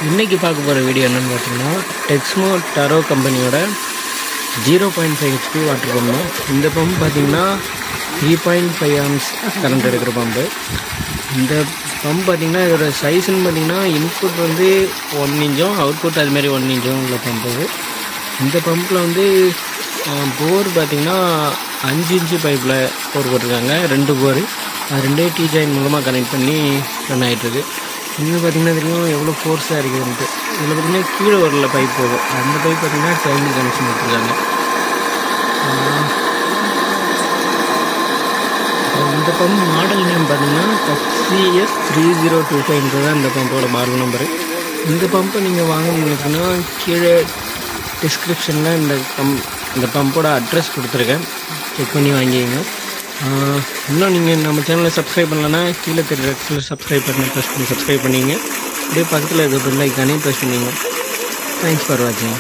இன்றைக்கி பார்க்க போகிற வீடியோ என்னென்னு பார்த்தீங்கன்னா டெக்ஸ்மோ டரோ கம்பெனியோட 0.5 HP வாட்டர் பம்பு. இந்த பம்பு பார்த்திங்கன்னா 3.5 amps கரண்ட் எடுக்கிற பம்பு. இந்த பம்பு பார்த்திங்கன்னா இதோட சைஸ்ன்னு பார்த்திங்கன்னா இன்புட் வந்து 1 inch அவுட்புட் அதுமாரி 1 inch உள்ள பம்பு. இந்த பம்பில் வந்து போர் பார்த்திங்கன்னா 5 inch பைப்பில் போர் போட்டிருக்காங்க, 2 போர். அது 2 டீ ஜாயின் மூலமாக கனெக்ட் பண்ணி ரன் ஆகிட்டுருக்கு. இங்கே பார்த்திங்கன்னா தெரியும் எவ்வளோ ஃபோர்ஸாக இருக்குதுன்ட்டு. இதில் பார்த்திங்கன்னா கீழே வரல பைப் போகும், அந்த பைப் பார்த்திங்கன்னா டைமிங் கனெக்ஷன் கொடுத்துருக்காங்க. இந்த பம்ப் மாடல் நேம் பார்த்திங்கன்னா HCS 3025 தான் இந்த பம்போட மாடல் நம்பரு. இந்த பம்பை நீங்கள் வாங்கினீங்கன்னா கீழே டிஸ்கிரிப்ஷனில் இந்த பம்போட அட்ரஸ் கொடுத்துருக்கேன், செக் பண்ணி வாங்கிங்க. இன்னும் நீங்கள் நம்ம சேனலை சப்ஸ்கிரைப் பண்ணலன்னா கீழே தெரியுற சப்ஸ்கிரைப் பண்ணி ப்ரெஸ் பண்ணி சப்ஸ்கிரைப் பண்ணிங்க. அப்படியே பக்கத்தில் இருக்க பெல் ஐக்கானையும் ப்ரெஸ் பண்ணிங்க. தேங்க்ஸ் ஃபார் வாட்சிங்.